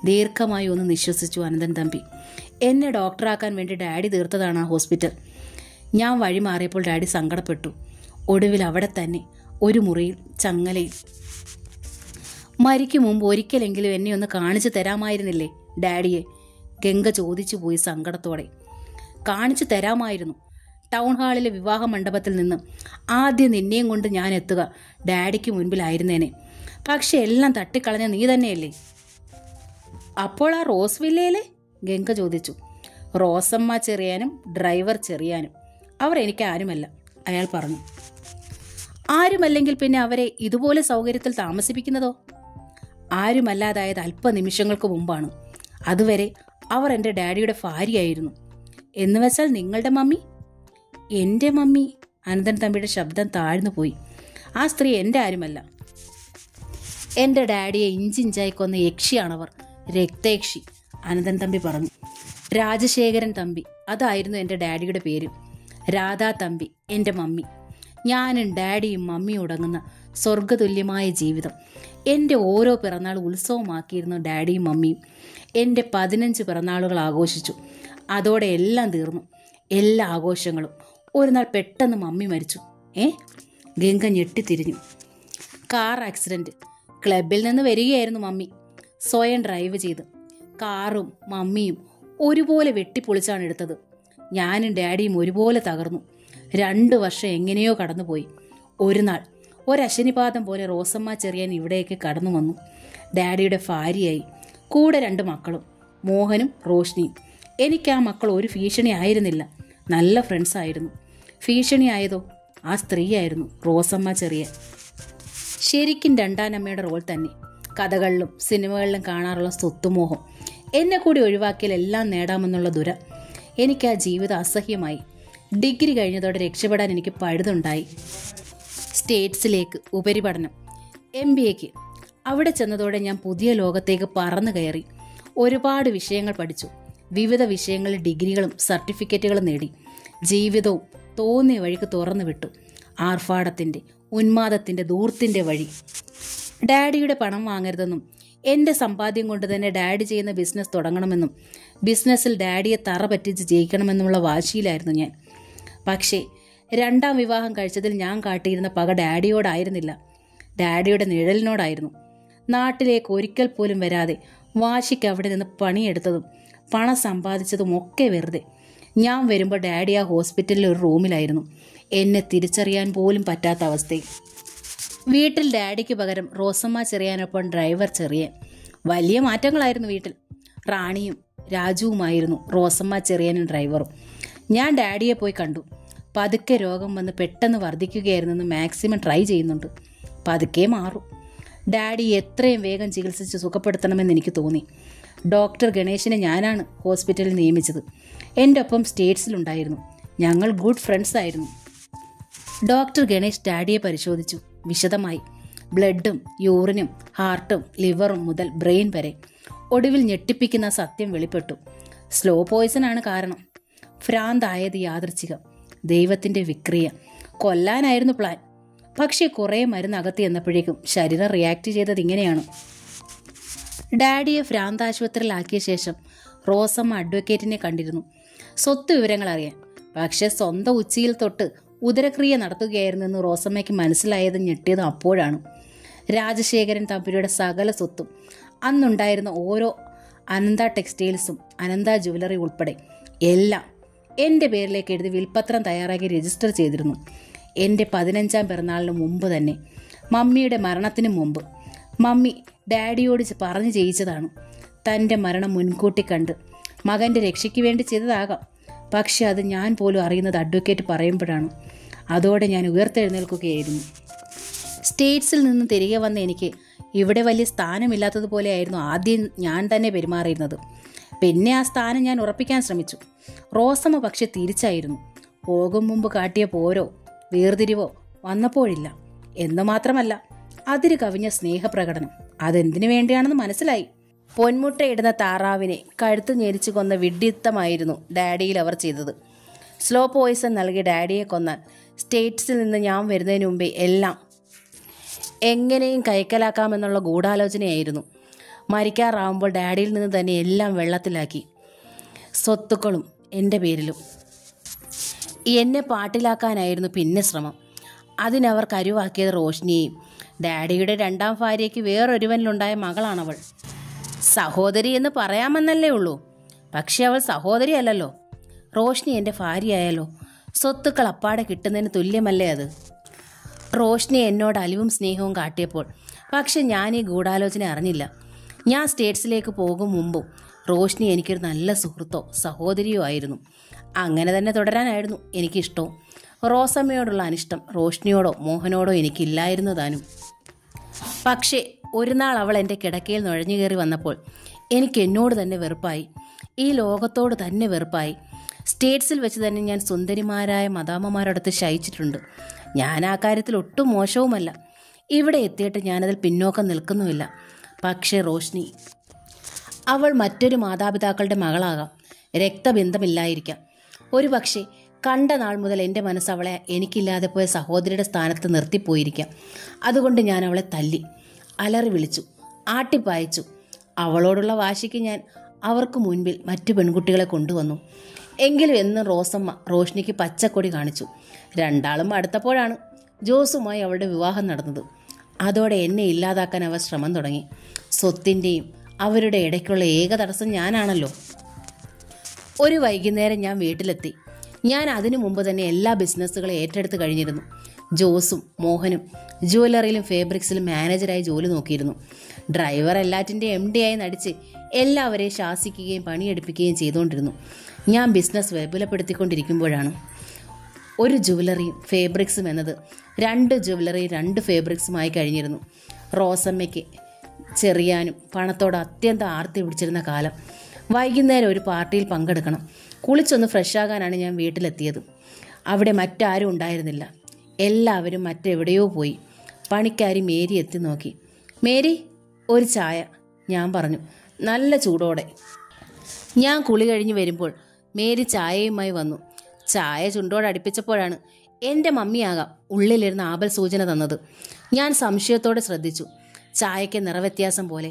ദീർഘമായി ഒന്ന് നിശ്വസിച്ചു അനന്തൻ തമ്പി. എന്നെ ഡോക്ടറാക്കാൻ വേണ്ടി ഡാഡി തീർത്തതാണ് ആ ഹോസ്പിറ്റൽ. ഞാൻ വഴി മാറിയപ്പോൾ ഡാഡി സങ്കടപ്പെട്ടു. ഒടുവിൽ അവിടെ തന്നെ ഒരു മുറിയിൽ ചങ്ങലയിൽ. മരിക്കും മുമ്പ് ഒരിക്കലെങ്കിലും എന്നെ ഒന്ന് കാണിച്ചു തരാമായിരുന്നില്ലേ ഡാഡിയെ? ഗംഗ ചോദിച്ചു പോയി സങ്കടത്തോടെ. കാണിച്ചു തരാമായിരുന്നു. ടൗൺ ഹാളിലെ വിവാഹ മണ്ഡപത്തിൽ നിന്ന് ആദ്യം നിന്നെയും കൊണ്ട് ഞാൻ എത്തുക ഡാഡിക്ക് മുൻപിലായിരുന്നേനെ. പക്ഷെ എല്ലാം തട്ടിക്കളഞ്ഞ നീ തന്നെയല്ലേ. അപ്പോൾ ആ റോസ് വില്ലയിലെ? ഗംഗ ചോദിച്ചു. റോസമ്മ ചെറിയാനും ഡ്രൈവർ ചെറിയാനും അവർ എനിക്ക് ആരുമല്ല, അയാൾ പറഞ്ഞു. ആരുമല്ലെങ്കിൽ പിന്നെ അവരെ ഇതുപോലെ സൗകര്യത്തിൽ താമസിപ്പിക്കുന്നതോ? ആരുമല്ലാതായത് അല്പനിമിഷങ്ങൾക്ക് മുമ്പാണ്. അതുവരെ അവർ എൻ്റെ ഡാഡിയുടെ ഭാര്യയായിരുന്നു. എന്ന് വെച്ചാൽ നിങ്ങളുടെ മമ്മി? എൻ്റെ മമ്മി? അനന്തൻ തമ്പിയുടെ ശബ്ദം താഴ്ന്നു പോയി. ആ സ്ത്രീ എൻ്റെ ആരുമല്ല. എൻ്റെ ഡാഡിയെ ഇഞ്ചിഞ്ചായി കൊന്ന യക്ഷിയാണവർ, രക്തയക്ഷി, അനന്തൻ തമ്പി പറഞ്ഞു. രാജശേഖരൻ തമ്പി, അതായിരുന്നു എൻ്റെ ഡാഡിയുടെ പേര്. രാധാ തമ്പി എൻ്റെ മമ്മി. ഞാനും ഡാഡിയും മമ്മിയും ഉടങ്ങുന്ന സ്വർഗതുല്യമായ ജീവിതം. എൻ്റെ ഓരോ പിറന്നാൾ ഉത്സവമാക്കിയിരുന്നു ഡാഡിയും മമ്മിയും. എൻ്റെ 15 പിറന്നാളുകൾ ആഘോഷിച്ചു. അതോടെ എല്ലാം തീർന്നു, എല്ലാ ആഘോഷങ്ങളും. ഒരു നാൾ പെട്ടെന്ന് മമ്മി മരിച്ചു. ഗംഗ ഞെട്ടിത്തിരിഞ്ഞു. Car accident. ക്ലബിൽ നിന്ന് വരികയായിരുന്നു മമ്മി, സ്വയം ഡ്രൈവ് ചെയ്ത്. കാറും മമ്മിയും ഒരുപോലെ വെട്ടിപ്പൊളിച്ചാണ് എടുത്തത്. ഞാനും ഡാഡിയും ഒരുപോലെ തകർന്നു. 2 വർഷം എങ്ങനെയോ കടന്നുപോയി. ഒരു നാൾ ഒരശനിപാതം പോലെ റോസമ്മ ചെറിയാൻ ഇവിടേക്ക് കടന്നു വന്നു. ഡാഡിയുടെ ഭാര്യയായി. കൂടെ 2 മക്കളും, മോഹനും റോഷ്നിയും. എനിക്ക് ആ മക്കൾ ഒരു ഭീഷണി ആയിരുന്നില്ല, നല്ല ഫ്രണ്ട്സ് ആയിരുന്നു. ഭീഷണി ആയതോ ആ സ്ത്രീയായിരുന്നു, റോസമ്മ ചെറിയാൻ. ശരിക്കും രണ്ടാനമ്മയുടെ റോൾ തന്നെ. കഥകളിലും സിനിമകളിലും കാണാറുള്ള സ്വത്തുമോഹം. എന്നെ കൂടി ഒഴിവാക്കിയാൽ എല്ലാം നേടാമെന്നുള്ള ദുര. എനിക്ക് ആ ജീവിതം അസഹ്യമായി. ഡിഗ്രി കഴിഞ്ഞതോടെ രക്ഷപ്പെടാൻ എനിക്ക് പഴുതുണ്ടായി. സ്റ്റേറ്റ്സിലേക്ക് ഉപരിപഠനം, MBAക്ക്. അവിടെ ചെന്നതോടെ ഞാൻ പുതിയ ലോകത്തേക്ക് പറന്നു കയറി. ഒരുപാട് വിഷയങ്ങൾ പഠിച്ചു. വിവിധ വിഷയങ്ങളിൽ ഡിഗ്രികളും സർട്ടിഫിക്കറ്റുകളും നേടി. ജീവിതവും തോന്നിയ വഴിക്ക് തുറന്നു വിട്ടു. ആർഭാടത്തിൻ്റെ, ഉന്മാദത്തിൻ്റെ, ദൂർത്തിൻ്റെ വഴി. ഡാഡിയുടെ പണം വാങ്ങരുതെന്നും എൻ്റെ സമ്പാദ്യം കൊണ്ട് തന്നെ ഡാഡി ചെയ്യുന്ന ബിസിനസ് തുടങ്ങണമെന്നും ബിസിനസ്സിൽ ഡാഡിയെ തറ പറ്റിച്ച് ജയിക്കണമെന്നുമുള്ള വാശിയിലായിരുന്നു ഞാൻ. പക്ഷേ 2ാം വിവാഹം കഴിച്ചതിൽ ഞാൻ കാട്ടിയിരുന്ന പക ഡാഡിയോടായിരുന്നില്ല, ഡാഡിയുടെ നിഴലിനോടായിരുന്നു. നാട്ടിലേക്ക് ഒരിക്കൽ പോലും വരാതെ വാശിക്ക് അവിടെ നിന്ന് പണിയെടുത്തതും പണം സമ്പാദിച്ചതും ഒക്കെ വെറുതെ. ഞാൻ വരുമ്പോൾ ഡാഡി ആ ഹോസ്പിറ്റലിലെ ഒരു റൂമിലായിരുന്നു. എന്നെ തിരിച്ചറിയാൻ പോലും പറ്റാത്ത അവസ്ഥയിൽ. വീട്ടിൽ ഡാഡിക്ക് പകരം റോസമ്മ ചെറിയാനൊപ്പം ഡ്രൈവർ ചെറിയാൻ. വലിയ മാറ്റങ്ങളായിരുന്നു വീട്ടിൽ. റാണിയും രാജുവുമായിരുന്നു റോസമ്മ ചെറിയാനും ഡ്രൈവറും. ഞാൻ ഡാഡിയെ പോയി കണ്ടു. പതുക്കെ രോഗം വന്ന് പെട്ടെന്ന് വർദ്ധിക്കുകയായിരുന്നെന്ന് മാക്സിമം ട്രൈ ചെയ്യുന്നുണ്ട്. പതുക്കെ മാറും. ഡാഡി എത്രയും വേഗം ചികിത്സിച്ച് സുഖപ്പെടുത്തണമെന്ന് എനിക്ക് തോന്നി. ഡോക്ടർ ഗണേശിനെ ഞാനാണ് ഹോസ്പിറ്റലിൽ നിയമിച്ചത്. എൻ്റെ ഒപ്പം സ്റ്റേറ്റ്സിലുണ്ടായിരുന്നു. ഞങ്ങൾ ഗുഡ് ഫ്രണ്ട്സ് ആയിരുന്നു. ഡോക്ടർ ഗണേശ് ഡാഡിയെ പരിശോധിച്ചു വിശദമായി. ബ്ലഡും യൂറിനും ഹാർട്ടും ലിവറും മുതൽ ബ്രെയിൻ വരെ. ഒടുവിൽ ഞെട്ടിപ്പിക്കുന്ന സത്യം വെളിപ്പെട്ടു. സ്ലോ പോയ്സൺ ആണ് കാരണം. ഭ്രാന്തായത് യാദൃച്ഛികം, ദൈവത്തിൻ്റെ വിക്രിയ. കൊല്ലാനായിരുന്നു പ്ലാൻ. പക്ഷേ കുറേ മരുന്ന് അകത്ത് ചെന്നപ്പോഴേക്കും ശരീരം റിയാക്ട് ചെയ്തത് ഇങ്ങനെയാണ്. ഡാഡിയെ ഭ്രാന്താശുപത്രിയിലാക്കിയ ശേഷം റോസമ്മ അഡ്വക്കേറ്റിനെ കണ്ടിരുന്നു, സ്വത്ത് വിവരങ്ങൾ അറിയാൻ. പക്ഷേ സ്വന്തം ഉച്ചിയിൽ തൊട്ട് ഉദരക്രിയ നടത്തുകയായിരുന്നെന്ന് റോസമ്മയ്ക്ക് മനസ്സിലായതും ഞെട്ടിയതും അപ്പോഴാണ്. രാജശേഖരൻ തമ്പുരായുടെ സകല സ്വത്തും, അന്നുണ്ടായിരുന്ന ഓരോ അനന്ത ടെക്സ്റ്റൈൽസും അനന്ത ജുവലറി ഉൾപ്പെടെ എല്ലാം എൻ്റെ പേരിലേക്ക് എഴുതി വിൽപ്പത്രം തയ്യാറാക്കി രജിസ്റ്റർ ചെയ്തിരുന്നു. എൻ്റെ 15ാം പിറന്നാളിന് മുമ്പ് തന്നെ, മമ്മിയുടെ മരണത്തിന് മുമ്പ്. മമ്മി ഡാഡിയോട് പറഞ്ഞു ചെയ്യിച്ചതാണ്. തൻ്റെ മരണം മുൻകൂട്ടി കണ്ട് മകൻ്റെ രക്ഷയ്ക്ക് വേണ്ടി ചെയ്തതാകാം. പക്ഷെ അത് ഞാൻ പോലും അറിയുന്നത് അഡ്വക്കേറ്റ് പറയുമ്പോഴാണ്. അതോടെ ഞാൻ ഉയർത്തെഴുന്നേൽക്കുകയായിരുന്നു. സ്റ്റേറ്റ്സിൽ നിന്ന് തിരികെ വന്ന എനിക്ക് ഇവിടെ വലിയ സ്ഥാനമില്ലാത്തതുപോലെയായിരുന്നു ആദ്യം ഞാൻ തന്നെ പെരുമാറിയിരുന്നത്. പിന്നെ ആ സ്ഥാനം ഞാൻ ഉറപ്പിക്കാൻ ശ്രമിച്ചു. റോസമ്മ പക്ഷെ തിരിച്ചായിരുന്നു. പോകും മുമ്പ് കാട്ടിയ പോരോ വേർതിരിവോ വന്നപ്പോഴില്ല. എന്ന് മാത്രമല്ല, അതിര് കവിഞ്ഞ സ്നേഹപ്രകടനം. അതെന്തിനു വേണ്ടിയാണെന്ന് മനസ്സിലായി. പൊന്മുട്ടയിടുന്ന താറാവിനെ കഴുത്ത് ഞെരിച്ചു കൊന്ന വിഡ്ഢിത്തമായിരുന്നു ഡാഡിയിൽ അവർ ചെയ്തത്. സ്ലോ പോയിസൺ നൽകി ഡാഡിയെ കൊന്നാൽ സ്റ്റേറ്റ്സിൽ നിന്ന് ഞാൻ വരുന്നതിന് മുമ്പേ എല്ലാം എങ്ങനെയും കൈക്കലാക്കാമെന്നുള്ള ഗൂഢാലോചനയായിരുന്നു. മരിക്കാറാവുമ്പോൾ ഡാഡിയിൽ നിന്ന് തന്നെ എല്ലാം വെള്ളത്തിലാക്കി. സ്വത്തുക്കളും എൻ്റെ പേരിലും. എന്നെ പാട്ടിലാക്കാനായിരുന്നു പിന്നെ ശ്രമം. അതിനവർ കരുവാക്കിയത് റോഷ്നിയെയും. ഡാഡിയുടെ 2ാം ഭാര്യയ്ക്ക് വേറൊരുവനിലുണ്ടായ മകളാണവൾ. സഹോദരി എന്ന് പറയാമെന്നല്ലേ ഉള്ളൂ, പക്ഷെ അവൾ സഹോദരി അല്ലല്ലോ. റോഷ്നി എൻ്റെ ഭാര്യയായാലോ സ്വത്തുക്കൾ അപ്പാടെ കിട്ടുന്നതിന് തുല്യമല്ലേ അത്? റോഷ്നി എന്നോട് അലിവും സ്നേഹവും കാട്ടിയപ്പോൾ പക്ഷെ ഞാൻ ഈ ഗൂഢാലോചന അറിഞ്ഞില്ല. ഞാൻ സ്റ്റേറ്റ്സിലേക്ക് പോകും മുമ്പും റോഷ്നി എനിക്കൊരു നല്ല സുഹൃത്തോ സഹോദരിയോ ആയിരുന്നു. അങ്ങനെ തന്നെ തുടരാനായിരുന്നു എനിക്കിഷ്ടവും. റോസമ്മയോടുള്ള അനിഷ്ടം റോഷ്നിയോടോ മോഹനോടോ എനിക്കില്ലായിരുന്നു താനും. പക്ഷേ ഒരു നാൾ അവൾ എൻ്റെ കിടക്കയിൽ നുഴഞ്ഞു കയറി വന്നപ്പോൾ എനിക്ക് എന്നോട് തന്നെ വെറുപ്പായി. ഈ ലോകത്തോട് തന്നെ വെറുപ്പായി. സ്റ്റേറ്റ്സിൽ വെച്ച് തന്നെ ഞാൻ സുന്ദരിമാരായ മദാമ്മമാരോടൊത്ത് ശയിച്ചിട്ടുണ്ട്. ഞാൻ ആ കാര്യത്തിൽ ഒട്ടും മോശവുമല്ല. ഇവിടെ എത്തിയിട്ട് ഞാനതിൽ പിന്നോക്കം നിൽക്കുന്നുമില്ല. പക്ഷേ റോഷ്നി, അവൾ മറ്റൊരു മാതാപിതാക്കളുടെ മകളാകാം, രക്തബന്ധമില്ലായിരിക്കാം. ഒരു പക്ഷേ കണ്ട നാൾ മുതൽ എൻ്റെ മനസ്സ് അവളെ എനിക്കില്ലാതെ പോയ സഹോദരിയുടെ സ്ഥാനത്ത് നിർത്തിപ്പോയിരിക്കാം. അതുകൊണ്ട് ഞാൻ അവളെ തല്ലി, അലറി വിളിച്ചു, ആട്ടിപ്പായച്ചു. അവളോടുള്ള വാശിക്ക് ഞാൻ അവർക്ക് മുൻപിൽ മറ്റു പെൺകുട്ടികളെ കൊണ്ടുവന്നു. എങ്കിലും എന്നും റോസമ്മ റോഷ്നിക്ക് പച്ചക്കൊടി കാണിച്ചു. 2ആളും അടുത്തപ്പോഴാണ് ജോസുമായി അവളുടെ വിവാഹം നടന്നത്. അതോടെ എന്നെ ഇല്ലാതാക്കാൻ അവർ ശ്രമം തുടങ്ങി. സ്വത്തിൻ്റെയും അവരുടെ ഇടയ്ക്കുള്ള ഏക തടസ്സം ഞാനാണല്ലോ. ഒരു വൈകുന്നേരം ഞാൻ വീട്ടിലെത്തി. ഞാൻ അതിനു മുമ്പ് തന്നെ എല്ലാ ബിസിനസ്സുകളും ഏറ്റെടുത്ത് കഴിഞ്ഞിരുന്നു. ജോസും മോഹനും ജുവലറിയിലും ഫേബ്രിക്സിലും മാനേജറായി ജോലി നോക്കിയിരുന്നു. ഡ്രൈവർ എല്ലാറ്റിൻ്റെ MD ആയി നടിച്ച് എല്ലാവരെയും ശാസിക്കുകയും പണിയെടുപ്പിക്കുകയും ചെയ്തുകൊണ്ടിരുന്നു. ഞാൻ ബിസിനസ് വിപുലപ്പെടുത്തിക്കൊണ്ടിരിക്കുമ്പോഴാണ് ഒരു ജുവലറിയും ഫേബ്രിക്സും എന്നത് 2 ജുവലറിയും 2 ഫേബ്രിക്സുമായി കഴിഞ്ഞിരുന്നു. റോസമ്മയ്ക്ക് ചെറിയാനും പണത്തോട് അത്യന്തം ആർത്തി പിടിച്ചിരുന്ന കാലം. വൈകുന്നേരം ഒരു പാർട്ടിയിൽ പങ്കെടുക്കണം. കുളിച്ചൊന്ന് ഫ്രഷാകാനാണ് ഞാൻ വീട്ടിലെത്തിയത്. അവിടെ മറ്റാരും ഉണ്ടായിരുന്നില്ല. എല്ലാവരും മറ്റെവിടെയോ പോയി. പണിക്കാരി മേരി എത്തി നോക്കി. മേരി, ഒരു ചായ, ഞാൻ പറഞ്ഞു, നല്ല ചൂടോടെ. ഞാൻ കുളി കഴിഞ്ഞ് വരുമ്പോൾ മേരി ചായയുമായി വന്നു. ചായ ചുണ്ടോടെ അടുപ്പിച്ചപ്പോഴാണ് എൻ്റെ മമ്മിയാകാം ഉള്ളിലിരുന്ന് ആപൽ സൂചന തന്നത്. ഞാൻ സംശയത്തോടെ ശ്രദ്ധിച്ചു. ചായയ്ക്ക് നിറവ്യത്യാസം പോലെ.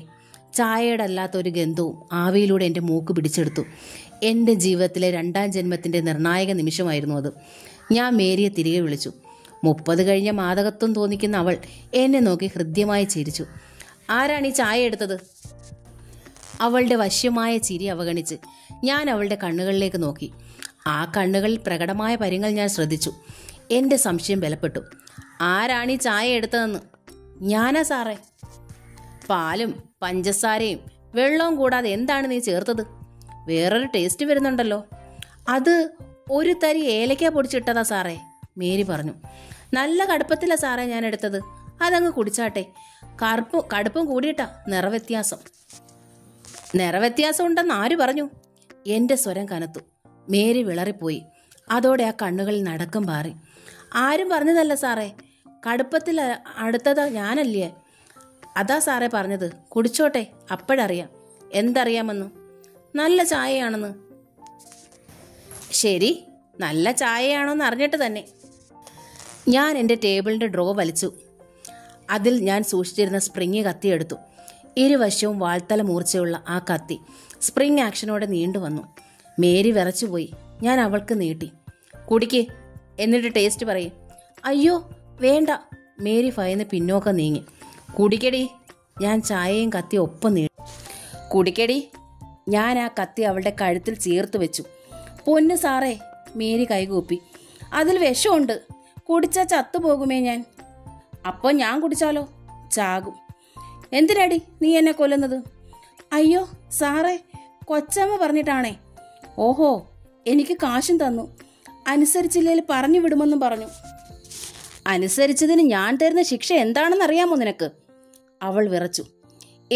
ചായയുടെ അല്ലാത്തൊരു ഗന്ധവും ആവിയിലൂടെ എൻ്റെ മൂക്ക് പിടിച്ചെടുത്തു. എൻ്റെ ജീവിതത്തിലെ 2ാം ജന്മത്തിൻ്റെ നിർണായക നിമിഷമായിരുന്നു അത്. ഞാൻ മേരിയെ തിരികെ വിളിച്ചു. 30 കഴിഞ്ഞ മാദകത്വം തോന്നിക്കുന്ന അവൾ എന്നെ നോക്കി ഹൃദ്യമായി ചിരിച്ചു. ആരാണ് ഈ ചായ എടുത്തത്? അവളുടെ വശ്യമായ ചിരി അവഗണിച്ച് ഞാൻ അവളുടെ കണ്ണുകളിലേക്ക് നോക്കി. ആ കണ്ണുകളിൽ പ്രകടമായ പരിങ്ങൾ ഞാൻ ശ്രദ്ധിച്ചു. എൻ്റെ സംശയം ബലപ്പെട്ടു. ആരാണ് ഈ ചായ എടുത്തതെന്ന്? ഞാനാ സാറേ. പാലും പഞ്ചസാരയും വെള്ളവും കൂടാതെ എന്താണ് നീ ചേർത്തത്? വേറൊരു ടേസ്റ്റ് വരുന്നുണ്ടല്ലോ. അത് ഒരു തരി ഏലക്ക പൊടിച്ചിട്ടതാ സാറേ, മേരി പറഞ്ഞു. നല്ല കടുപ്പത്തില്ല സാറേ ഞാൻ എടുത്തത്. അതങ്ങ് കുടിച്ചാട്ടെ. കടുപ്പം കൂടിയിട്ടാ നിറവ്യത്യാസം. നിറവ്യത്യാസം ഉണ്ടെന്ന് ആര് പറഞ്ഞു? എൻ്റെ സ്വരം കനത്തു. മേരി വിളറിപ്പോയി. അതോടെ ആ കണ്ണുകളിൽ നടക്കം പാറി. ആരും പറഞ്ഞതല്ല സാറേ, കടുപ്പത്തിൽ അടുത്തത് ഞാനല്ലേ. അതാ സാറേ പറഞ്ഞത്. കുടിച്ചോട്ടെ, അപ്പോഴറിയാം. എന്തറിയാമെന്ന്? നല്ല ചായയാണെന്ന്. ശരി, നല്ല ചായയാണോന്ന് അറിഞ്ഞിട്ട് തന്നെ. ഞാൻ എൻ്റെ ടേബിളിൻ്റെ ഡ്രോ വലിച്ചു. അതിൽ ഞാൻ സൂക്ഷിച്ചിരുന്ന സ്പ്രിങ് കത്തിയെടുത്തു. ഇരുവശവും വാൾത്തല മൂർച്ചയുള്ള ആ കത്തി സ്പ്രിങ് ആക്ഷനോടെ നീണ്ടുവന്നു. മേരി വിറച്ചുപോയി. ഞാൻ അവൾക്ക് നീട്ടി. കുടിക്ക്, എന്നിട്ട് ടേസ്റ്റ് പറയും. അയ്യോ വേണ്ട. മേരി ഭയന്ന് പിന്നോക്കം നീങ്ങി. കുടിക്കടി. ഞാൻ ചായയും കത്തി ഒപ്പം നീട്ടി. കുടിക്കടി. ഞാൻ ആ കത്തി അവളുടെ കഴുത്തിൽ ചേർത്ത് വെച്ചു. പൊന്ന് സാറേ, മേരി കൈകൂപ്പി. അതിൽ വിഷമുണ്ട്. കുടിച്ചാൽ ചത്തുപോകുമേ ഞാൻ. അപ്പോൾ ഞാൻ കുടിച്ചാലോ? ചാകും. എന്തിനാടി നീ എന്നെ കൊല്ലുന്നത്? അയ്യോ സാറേ, കൊച്ചമ്മ പറഞ്ഞിട്ടാണേ. ഓഹോ, എനിക്ക് കാശും തന്നു. അനുസരിച്ചില്ലെങ്കിൽ പറഞ്ഞു വിടുമെന്നും പറഞ്ഞു. അനുസരിച്ചതിന് ഞാൻ തരുന്ന ശിക്ഷ എന്താണെന്ന് അറിയാമോ നിനക്ക്? അവൾ വിറച്ചു.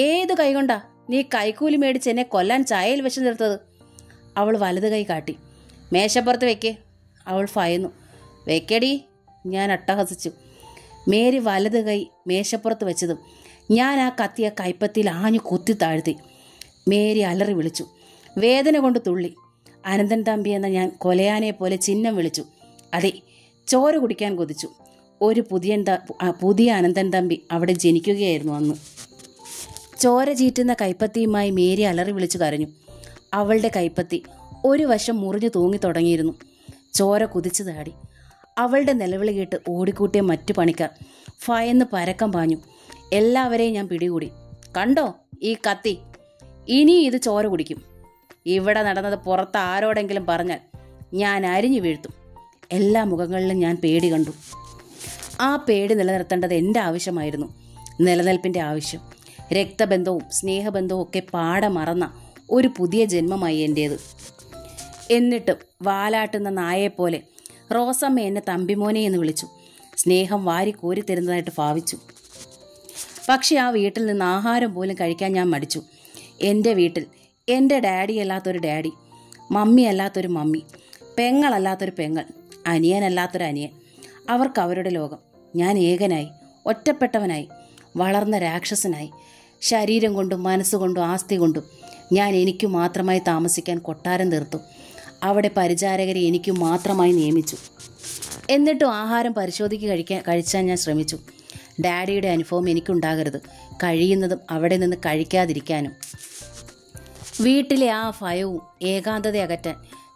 ഏത് കൈകൊണ്ടാ നീ കൈക്കൂലി മേടിച്ച് എന്നെ കൊല്ലാൻ ചായയിൽ വിഷം തീർത്തത്? അവൾ വലത് കൈ കാട്ടി. മേശപ്പുറത്ത് വെക്കേ. അവൾ ഭയന്നു. വെക്കടി. ഞാൻ അട്ടഹസിച്ചു. മേരി വലത് കൈ മേശപ്പുറത്ത് വെച്ചതും ഞാൻ ആ കത്തിയ കൈപ്പത്തിയിൽ ആഞ്ഞു കുത്തി താഴ്ത്തി. മേരി അലറി വിളിച്ചു. വേദന കൊണ്ട് തുള്ളി. അനന്തൻ തമ്പി എന്ന ഞാൻ കൊലയാനെ പോലെ ചിഹ്നം വിളിച്ചു. അതെ, ചോര കുടിക്കാൻ കൊതിച്ചു. ഒരു പുതിയ അനന്തൻ തമ്പി അവിടെ ജനിക്കുകയായിരുന്നു അന്ന്. ചോര ചീറ്റുന്ന കൈപ്പത്തിയുമായി മേരി അലറി വിളിച്ചു കരഞ്ഞു. അവളുടെ കൈപ്പത്തി ഒരു വശം മുറിഞ്ഞു തൂങ്ങി തുടങ്ങിയിരുന്നു. ചോര കുതിച്ചു താടി. അവളുടെ നിലവിളി കേട്ട് ഓടിക്കൂട്ടിയ മറ്റു പണിക്കാർ ഭയന്ന് പരക്കം പാഞ്ഞു. എല്ലാവരെയും ഞാൻ പിടികൂടി. കണ്ടോ ഈ കത്തി? ഇനി ഇത് ചോര കുടിക്കും. ഇവിടെ നടന്നത് പുറത്ത് ആരോടെങ്കിലും പറഞ്ഞാൽ ഞാൻ അരിഞ്ഞു വീഴ്ത്തും. എല്ലാ മുഖങ്ങളിലും ഞാൻ പേടി കണ്ടു. ആ പേടി നിലനിർത്തേണ്ടത് എൻ്റെ ആവശ്യമായിരുന്നു, നിലനിൽപ്പിൻ്റെ ആവശ്യം. രക്തബന്ധവും സ്നേഹബന്ധവും ഒക്കെ പാടെ മറന്ന ഒരു പുതിയ ജന്മമായി എൻ്റേത്. എന്നിട്ടും വാലാട്ടുന്ന നായെപ്പോലെ റോസമ്മ എന്നെ തമ്പിമോനെ എന്ന് വിളിച്ചു. സ്നേഹം വാരി കോരി തരുന്നതായിട്ട് ഭാവിച്ചു. പക്ഷെ ആ വീട്ടിൽ നിന്ന് ആഹാരം പോലും കഴിക്കാൻ ഞാൻ മടിച്ചു. എൻ്റെ വീട്ടിൽ എൻ്റെ ഡാഡി അല്ലാത്തൊരു ഡാഡി, മമ്മി അല്ലാത്തൊരു മമ്മി, പെങ്ങളല്ലാത്തൊരു പെങ്ങൾ, അനിയനല്ലാത്തൊരു അനിയൻ. അവർക്ക് അവരുടെ ലോകം. ഞാൻ ഏകനായി, ഒറ്റപ്പെട്ടവനായി, വളർന്ന രാക്ഷസനായി. ശരീരം കൊണ്ടും മനസ്സുകൊണ്ടും ആസ്തി കൊണ്ടും ഞാൻ എനിക്കു മാത്രമായി താമസിക്കാൻ കൊട്ടാരം തീർത്തു. അവിടെ പരിചാരകരെ എനിക്കു മാത്രമായി നിയമിച്ചു. എന്നിട്ടും ആഹാരം കഴിച്ചാൻ ഞാൻ ശ്രമിച്ചു. ഡാഡിയുടെ അനുഭവം എനിക്കുണ്ടാകരുത്. കഴിയുന്നതും അവിടെ നിന്ന് കഴിക്കാതിരിക്കാനും. വീട്ടിലെ ആ ഭയവും ഏകാന്തത അകറ്റാൻ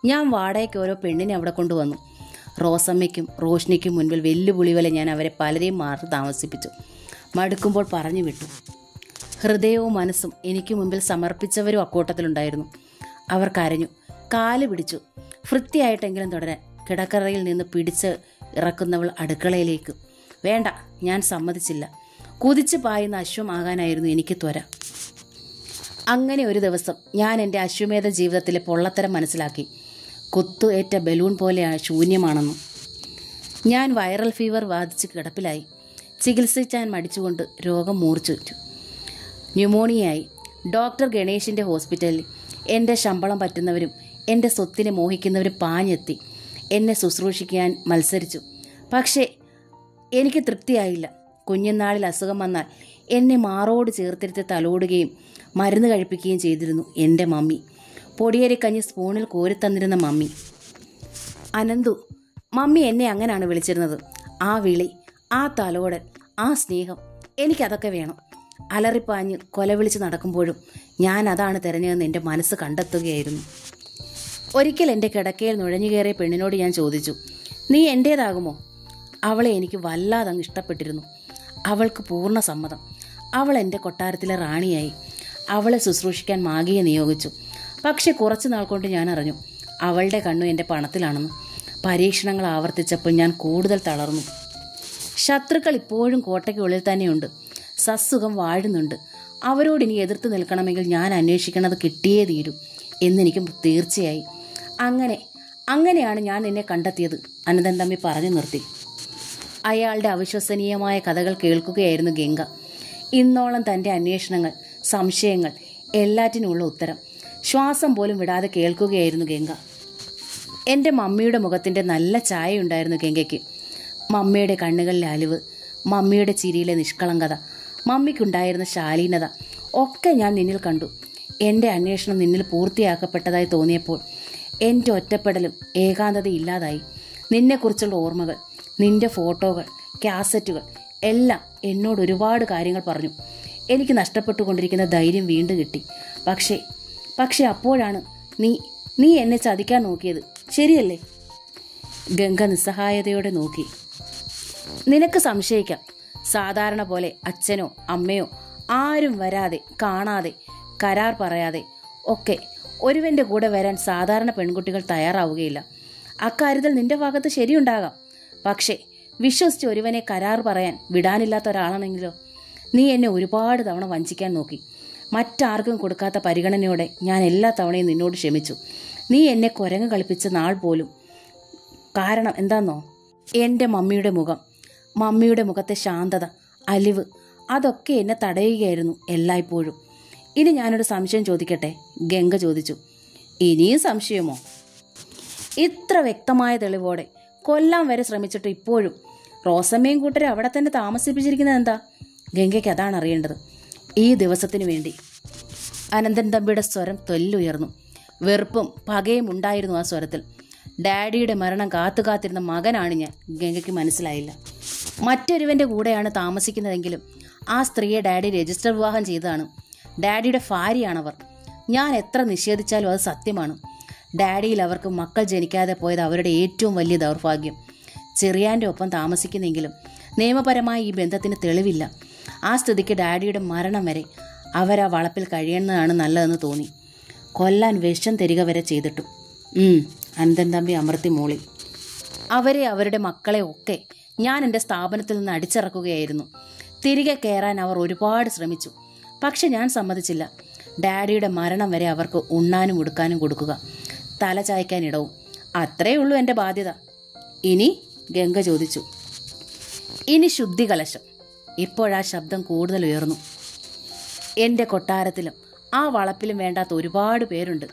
ഞാൻ വാടകയ്ക്ക് ഓരോ പെണ്ണിനെ അവിടെ കൊണ്ടുവന്നു. റോസമ്മയ്ക്കും റോഷ്നിക്കും മുൻപിൽ വെല്ലുവിളി പോലെ ഞാൻ അവരെ പലരെയും മാറി താമസിപ്പിച്ചു. മടുക്കുമ്പോൾ പറഞ്ഞു വിട്ടു. ഹൃദയവും മനസ്സും എനിക്ക് മുമ്പിൽ സമർപ്പിച്ചവരും അക്കൂട്ടത്തിലുണ്ടായിരുന്നു. അവർ കരഞ്ഞു, കാല് പിടിച്ചു. വൃത്തിയായിട്ടെങ്കിലും തുടരാൻ. കിടക്കറയിൽ നിന്ന് പിടിച്ച് ഇറക്കുന്നവൾ അടുക്കളയിലേക്ക്. വേണ്ട, ഞാൻ സമ്മതിച്ചില്ല. കുതിച്ച് പായുന്ന അശ്വമാകാനായിരുന്നു എനിക്ക് ത്വര. അങ്ങനെ ഒരു ദിവസം ഞാൻ എൻ്റെ അശ്വമേധ ജീവിതത്തിലെ പൊള്ളത്തരം മനസ്സിലാക്കി. കുത്തു ഏറ്റ ബലൂൺ പോലെ ശൂന്യമാണെന്നും. ഞാൻ വൈറൽ ഫീവർ ബാധിച്ച് കിടപ്പിലായി. ചികിത്സിക്കാൻ മടിച്ചുകൊണ്ട് രോഗം മൂർച്ഛിച്ചു. ന്യൂമോണിയയായി. ഡോക്ടർ ഗണേഷിൻ്റെ ഹോസ്പിറ്റലിൽ എൻ്റെ ശമ്പളം പറ്റുന്നവരും എൻ്റെ സ്വത്തിനെ മോഹിക്കുന്നവരും പാഞ്ഞെത്തി. എന്നെ ശുശ്രൂഷിക്കാൻ മത്സരിച്ചു. പക്ഷേ എനിക്ക് തൃപ്തിയായില്ല. കുഞ്ഞുനാളിൽ അസുഖം വന്നാൽ എന്നെ മാറോട് ചേർത്തിരുത്തി തലോടുകയും മരുന്ന് കഴിപ്പിക്കുകയും ചെയ്തിരുന്നു എൻ്റെ മമ്മി. പൊടിയരിക്കഞ്ഞ് സ്പൂണിൽ കോരിത്തന്നിരുന്ന മമ്മി. അനന്തു. മമ്മി എന്നെ അങ്ങനെയാണ് വിളിച്ചിരുന്നത്. ആ വിളി, ആ തലോടൽ, ആ സ്നേഹം, എനിക്കതൊക്കെ വേണം. അലറിപ്പാഞ്ഞ് കൊലവിളിച്ച് നടക്കുമ്പോഴും ഞാൻ അതാണ് തിരഞ്ഞതെന്ന് എൻ്റെ മനസ്സ് കണ്ടെത്തുകയായിരുന്നു. ഒരിക്കൽ എൻ്റെ കിടക്കയിൽ നുഴഞ്ഞു കയറിയ പെണ്ണിനോട് ഞാൻ ചോദിച്ചു, നീ എൻ്റേതാകുമോ? അവളെ എനിക്ക് വല്ലാതങ്ങ് ഇഷ്ടപ്പെട്ടിരുന്നു. അവൾക്ക് പൂർണ്ണ സമ്മതം. അവൾ എൻ്റെ കൊട്ടാരത്തിലെ റാണിയായി. അവളെ ശുശ്രൂഷിക്കാൻ മാഗിയെ നിയോഗിച്ചു. പക്ഷെ കുറച്ചു നാൾ കൊണ്ട് ഞാൻ അറിഞ്ഞു അവളുടെ കണ്ണു എൻ്റെ പണത്തിലാണെന്ന്. പരീക്ഷണങ്ങൾ ആവർത്തിച്ചപ്പോൾ ഞാൻ കൂടുതൽ തളർന്നു. ശത്രുക്കൾ ഇപ്പോഴും കോട്ടയ്ക്കുള്ളിൽ തന്നെയുണ്ട്. സസുഖം വാഴുന്നുണ്ട്. അവരോട് ഇനി എതിർത്ത് നിൽക്കണമെങ്കിൽ ഞാൻ അന്വേഷിക്കണത് കിട്ടിയേ തീരൂ എന്നെനിക്ക് തീർച്ചയായി. അങ്ങനെയാണ് ഞാൻ നിന്നെ കണ്ടെത്തിയത്, അനന്തൻ തമ്പി പറഞ്ഞു നിർത്തി. അയാളുടെ അവിശ്വസനീയമായ കഥകൾ കേൾക്കുകയായിരുന്നു ഗംഗ. ഇന്നോളം തൻ്റെ അന്വേഷണങ്ങൾ, സംശയങ്ങൾ എല്ലാറ്റിനുമുള്ള ഉത്തരം ശ്വാസം പോലും വിടാതെ കേൾക്കുകയായിരുന്നു ഗംഗ. എൻ്റെ മമ്മിയുടെ മുഖത്തിൻ്റെ നല്ല ചായ ഉണ്ടായിരുന്നു ഗംഗയ്ക്ക്. മമ്മിയുടെ കണ്ണുകളിലെ അലിവ്, മമ്മിയുടെ ചിരിയിലെ നിഷ്കളങ്കത, മമ്മിക്കുണ്ടായിരുന്ന ശാലീനത ഒക്കെ ഞാൻ നിന്നിൽ കണ്ടു. എൻ്റെ അന്വേഷണം നിന്നിൽ പൂർത്തിയാക്കപ്പെട്ടതായി തോന്നിയപ്പോൾ എൻ്റെ ഒറ്റപ്പെടലും ഏകാന്തത ഇല്ലാതായി. നിന്നെക്കുറിച്ചുള്ള ഓർമ്മകൾ, നിന്റെ ഫോട്ടോകൾ, കാസറ്റുകൾ എല്ലാം എന്നോട് ഒരുപാട് കാര്യങ്ങൾ പറഞ്ഞു. എനിക്ക് നഷ്ടപ്പെട്ടുകൊണ്ടിരിക്കുന്ന ധൈര്യം വീണ്ടും കിട്ടി. പക്ഷേ അപ്പോഴാണ് നീ എന്നെ ചതിക്കാൻ നോക്കിയത്, ശരിയല്ലേ? ഗംഗ നിസ്സഹായതയോടെ നോക്കി. നിനക്ക് സംശയിക്കാം, സാധാരണ പോലെ അച്ഛനോ അമ്മയോ ആരും വരാതെ, കാണാതെ, കരാർ പറയാതെ ഒക്കെ ഒരുവന്റെ കൂടെ വരാൻ സാധാരണ പെൺകുട്ടികൾ തയ്യാറാവുകയില്ല. അക്കാര്യത്തിൽ നിന്റെ ഭാഗത്ത് ശരിയുണ്ടാകാം. പക്ഷേ വിശ്വസിച്ച് ഒരുവനെ കരാർ പറയാൻ വിടാനില്ലാത്ത ഒരാളാണെങ്കിലോ? നീ എന്നെ ഒരുപാട് തവണ വഞ്ചിക്കാൻ നോക്കി. മറ്റാർക്കും കൊടുക്കാത്ത പരിഗണനയോടെ ഞാൻ എല്ലാ തവണയും നിന്നോട് ക്ഷമിച്ചു. നീ എന്നെ കുരങ്ങ് കളിപ്പിച്ച നാൾ പോലും. കാരണം എന്താന്നോ? എൻ്റെ മമ്മിയുടെ മുഖത്തെ ശാന്തത, അലിവ്, അതൊക്കെ എന്നെ തടയുകയായിരുന്നു എല്ലായ്പ്പോഴും. ഇനി ഞാനൊരു സംശയം ചോദിക്കട്ടെ? ഗംഗ ചോദിച്ചു. ഇനിയും സംശയമോ? ഇത്ര വ്യക്തമായ തെളിവോടെ കൊല്ലാൻ വരെ ശ്രമിച്ചിട്ട് ഇപ്പോഴും റോസമ്മയും കൂട്ടരെ അവിടെ തന്നെ താമസിപ്പിച്ചിരിക്കുന്നത് എന്താ? ഗംഗയ്ക്ക് അതാണ് അറിയേണ്ടത്. ഈ ദിവസത്തിനു വേണ്ടി. അനന്തൻ തമ്പിയുടെ സ്വരം തൊല്ലുയർന്നു. വെറുപ്പും പകയും ഉണ്ടായിരുന്നു ആ സ്വരത്തിൽ. ഡാഡിയുടെ മരണം കാത്തുകാത്തിരുന്ന മകനാണ് ഞാൻ. ഗംഗയ്ക്ക് മനസ്സിലായില്ല. മറ്റൊരുവന്റെ കൂടെയാണ് താമസിക്കുന്നതെങ്കിലും ആ സ്ത്രീയെ ഡാഡി രജിസ്റ്റർ വിവാഹം ചെയ്തതാണ്. ഡാഡിയുടെ ഭാര്യയാണവർ. ഞാൻ എത്ര നിഷേധിച്ചാലും അത് സത്യമാണ്. ഡാഡിയിൽ അവർക്ക് മക്കൾ ജനിക്കാതെ പോയത് അവരുടെ ഏറ്റവും വലിയ ദൗർഭാഗ്യം. ചെറിയാൻ്റെ ഒപ്പം താമസിക്കുന്നെങ്കിലും നിയമപരമായി ഈ ബന്ധത്തിന് തെളിവില്ല. ആ സ്ഥിതിക്ക് ഡാഡിയുടെ മരണം വരെ അവരാ വളപ്പിൽ കഴിയുന്നതാണ് നല്ലതെന്ന് തോന്നി. കൊല്ലാൻ വിഷം തരിക വരെ ചെയ്തിട്ടു. അനന്തൻ തമ്പി അമർത്തി മൂളി. അവരെ, അവരുടെ മക്കളെ ഒക്കെ ഞാൻ എൻ്റെ സ്ഥാപനത്തിൽ നിന്ന് അടിച്ചിറക്കുകയായിരുന്നു. തിരികെ കയറാൻ അവർ ഒരുപാട് ശ്രമിച്ചു. പക്ഷെ ഞാൻ സമ്മതിച്ചില്ല. ഡാഡിയുടെ മരണം വരെ അവർക്ക് ഉണ്ണാനും ഉടുക്കാനും കൊടുക്കുക, തല ചായ്ക്കാനിടവും. അത്രയേ ഉള്ളൂ എൻ്റെ ബാധ്യത. ഇനി? ഗംഗ ചോദിച്ചു. ഇനി ശുദ്ധി കലശം. ഇപ്പോഴാ ശബ്ദം കൂടുതൽ ഉയർന്നു. എൻ്റെ കൊട്ടാരത്തിലും ആ വളപ്പിലും വേണ്ടാത്ത ഒരുപാട് പേരുണ്ട്.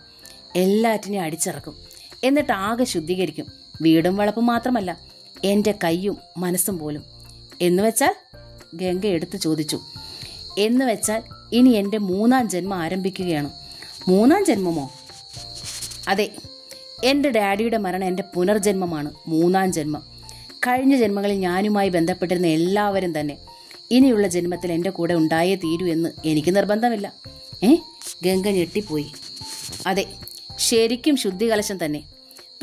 എല്ലാറ്റിനെയും അടിച്ചിറക്കും. എന്നിട്ട് ആകെ ശുദ്ധീകരിക്കും. വീടും വളപ്പും മാത്രമല്ല, എൻ്റെ കൈയും മനസ്സും പോലും. എന്നുവെച്ചാൽ? ഗംഗ എടുത്തു ചോദിച്ചു. എന്നുവെച്ചാൽ ഇനി എൻ്റെ 3-ാം ജന്മം ആരംഭിക്കുകയാണ്. 3-ാം ജന്മമോ? അതെ, എൻ്റെ ഡാഡിയുടെ മരണം എൻ്റെ പുനർജന്മമാണ്. 3-ാം ജന്മം. കഴിഞ്ഞ ജന്മങ്ങളിൽ ഞാനുമായി ബന്ധപ്പെട്ടിരുന്ന എല്ലാവരും തന്നെ ഇനിയുള്ള ജന്മത്തിൽ എൻ്റെ കൂടെ ഉണ്ടായേ തീരൂ എന്ന് എനിക്ക് നിർബന്ധമില്ല. ഗംഗ ഞെട്ടിപ്പോയി. അതെ, ശരിക്കും ശുദ്ധികലശം തന്നെ.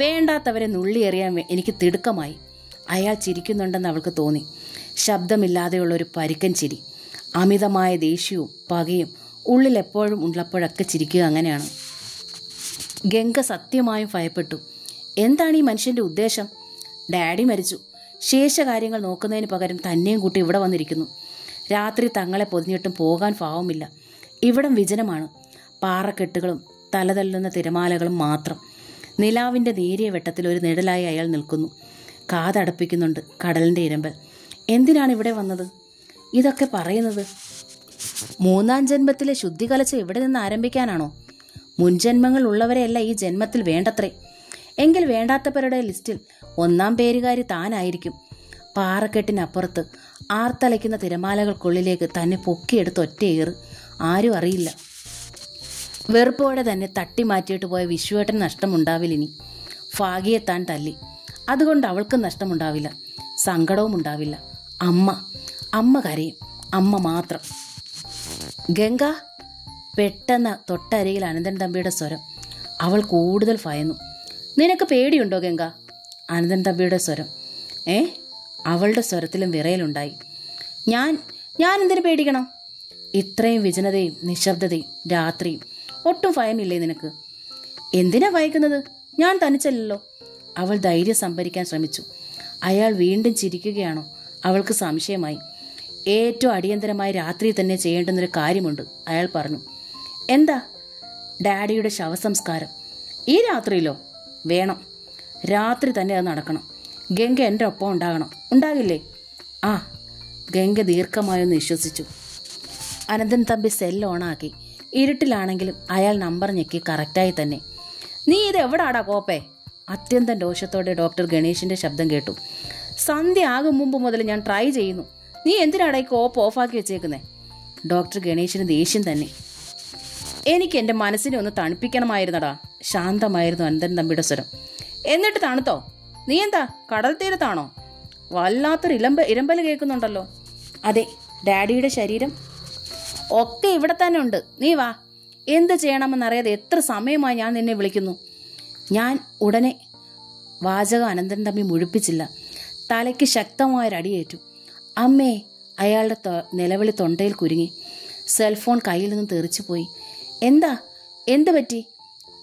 വേണ്ടാത്തവരെ നുള്ളിയെറിയാൻ എനിക്ക് തിടുക്കമായി. അയാൾ ചിരിക്കുന്നുണ്ടെന്ന് അവൾക്ക് തോന്നി. ശബ്ദമില്ലാതെയുള്ള ഒരു പരുക്കൻ ചിരി. അമിതമായ ദേഷ്യവും പകയും ഉള്ളിലെപ്പോഴും ഉള്ളപ്പോഴൊക്കെ ചിരിക്കുക അങ്ങനെയാണ്. ഗംഗ സത്യമായും ഭയപ്പെട്ടു. എന്താണ് ഈ മനുഷ്യൻ്റെ ഉദ്ദേശം? ഡാഡി മരിച്ചു. ശേഷകാര്യങ്ങൾ നോക്കുന്നതിന് പകരം തന്നെയും കൂട്ടി ഇവിടെ വന്നിരിക്കുന്നു. രാത്രി തങ്ങളെ പൊതിഞ്ഞിട്ടും പോകാൻ ഭാവമില്ല. ഇവിടം വിജനമാണ്. പാറക്കെട്ടുകളും തലതല്ലുന്ന തിരമാലകളും മാത്രം. നിലാവിൻ്റെ നേരിയ വെട്ടത്തിൽ ഒരു നിഴലായി അയാൾ നിൽക്കുന്നു. കാതടപ്പിക്കുന്നുണ്ട് കടലിൻ്റെ ഇരമ്പൽ. എന്തിനാണ് ഇവിടെ വന്നത്? ഇതൊക്കെ പറയുന്നത് 3-ാം ജന്മത്തിലെ ശുദ്ധികലശ ഇവിടെ നിന്ന് ആരംഭിക്കാനാണോ? മുൻജന്മങ്ങൾ ഉള്ളവരെയല്ല ഈ ജന്മത്തിൽ വേണ്ടത്രേ. എങ്കിൽ വേണ്ടാത്തവരുടെ ലിസ്റ്റിൽ 1-ാം പേരുകാരി താനായിരിക്കും. പാറക്കെട്ടിനപ്പുറത്ത് ആർത്തലയ്ക്കുന്ന തിരമാലകൾക്കുള്ളിലേക്ക് തന്നെ പൊക്കിയെടുത്ത് ഒറ്റയേറ്. ആരും അറിയില്ല. വെറുപ്പോടെ തന്നെ തട്ടി മാറ്റിയിട്ട് പോയ വിശ്വേട്ടന് നഷ്ടമുണ്ടാവില്ലിനി. ഭാഗ്യയെ താൻ തല്ലി. അതുകൊണ്ട് അവൾക്കും നഷ്ടമുണ്ടാവില്ല, സങ്കടവും ഉണ്ടാവില്ല. അമ്മ കരയും. അമ്മ മാത്രം. ഗംഗ! പെട്ടെന്ന് തൊട്ടരികിൽ അനന്തൻ തമ്പിയുടെ സ്വരം. അവൾ കൂടുതൽ ഭയന്നു. നിനക്ക് പേടിയുണ്ടോ ഗംഗ? അനന്തൻ തമ്പിയുടെ സ്വരം. അവളുടെ സ്വരത്തിലും വിറയലുണ്ടായി. ഞാൻ എന്തിനു പേടിക്കണം? ഇത്രയും വിജനതയും നിശബ്ദതയും രാത്രിയും. ഒട്ടും ഭയമില്ലേ നിനക്ക്? എന്തിനാ ഭയക്കുന്നത്? ഞാൻ തനിച്ചല്ലോ. അവൾ ധൈര്യം സംഭരിക്കാൻ ശ്രമിച്ചു. അയാൾ വീണ്ടും ചിരിക്കുകയാണോ? അവൾക്ക് സംശയമായി. ഏറ്റവും അടിയന്തരമായി രാത്രി തന്നെ ചെയ്യേണ്ടുന്നൊരു കാര്യമുണ്ട്, അയാൾ പറഞ്ഞു. എന്താ? ഡാഡിയുടെ ശവസംസ്കാരം. ഈ രാത്രിയിലോ? വേണം. രാത്രി തന്നെ അത് നടക്കണം. ഗംഗ എൻ്റെ ഒപ്പം ഉണ്ടാകണം. ഉണ്ടാകില്ലേ? ആ. ഗംഗ ദീർഘമായൊന്ന് വിശ്വസിച്ചു. അനന്തൻ തമ്പി സെൽ ഓണാക്കി. ഇരുട്ടിലാണെങ്കിലും അയാൾ നമ്പർ ഞെക്കി. കറക്റ്റായി തന്നെ. നീ ഇത് എവിടാടാ കോപ്പേ? അത്യന്തം രോഷത്തോടെ ഡോക്ടർ ഗണേഷിൻ്റെ ശബ്ദം കേട്ടു. സന്ധ്യ ആകും മുമ്പ് മുതൽ ഞാൻ ട്രൈ ചെയ്യുന്നു. നീ എന്തിനാടാ ഈ കോപ്പ് ഓഫാക്കി വെച്ചേക്കുന്നേ? ഡോക്ടർ ഗണേഷിന് ദേഷ്യം തന്നെ. എനിക്ക് എൻ്റെ മനസ്സിനെ ഒന്ന് തണുപ്പിക്കണമായിരുന്നടാ. ശാന്തമായിരുന്നു അനന്തൻ തമ്പിയുടെ സ്വരം. എന്നിട്ട് തണുത്തോ? നീ എന്താ കടൽ തീരത്താണോ? വല്ലാത്തൊരു ഇരമ്പൽ കേൾക്കുന്നുണ്ടല്ലോ. അതെ, ഡാഡിയുടെ ശരീരം ഒക്കെ ഇവിടെ തന്നെ ഉണ്ട്. നീ വാ. എന്ത് ചെയ്യണമെന്നറിയാതെ എത്ര സമയമായി ഞാൻ നിന്നെ വിളിക്കുന്നു. ഞാൻ ഉടനെ. വാചകം അനന്തൻ തമ്പി മുഴുപ്പിച്ചില്ല. തലയ്ക്ക് ശക്തമായൊരടിയേറ്റു. അമ്മേ! അയാളുടെ നിലവിളി തൊണ്ടയിൽ കുരുങ്ങി. സെൽഫോൺ കയ്യിൽ നിന്ന് തെറിച്ചു പോയി. എന്താ? എന്ത് പറ്റി?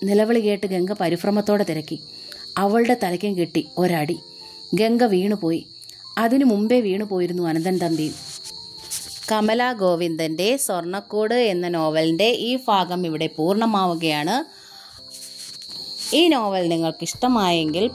നിലവിളി കേട്ട് ഗംഗ പരിഭ്രമത്തോടെ തിരക്കി. അവളുടെ തലയ്ക്കും കിട്ടി ഒരടി. ഗംഗ വീണുപോയി. അതിനു മുമ്പേ വീണുപോയിരുന്നു അനന്തൻ തമ്പിയും. കമലാ ഗോവിന്ദൻ്റെ സ്വർണ്ണക്കൂട് എന്ന നോവലിൻ്റെ ഈ ഭാഗം ഇവിടെ പൂർണ്ണമാവുകയാണ്. ഈ നോവൽ നിങ്ങൾക്ക് ഇഷ്ടമായെങ്കിൽ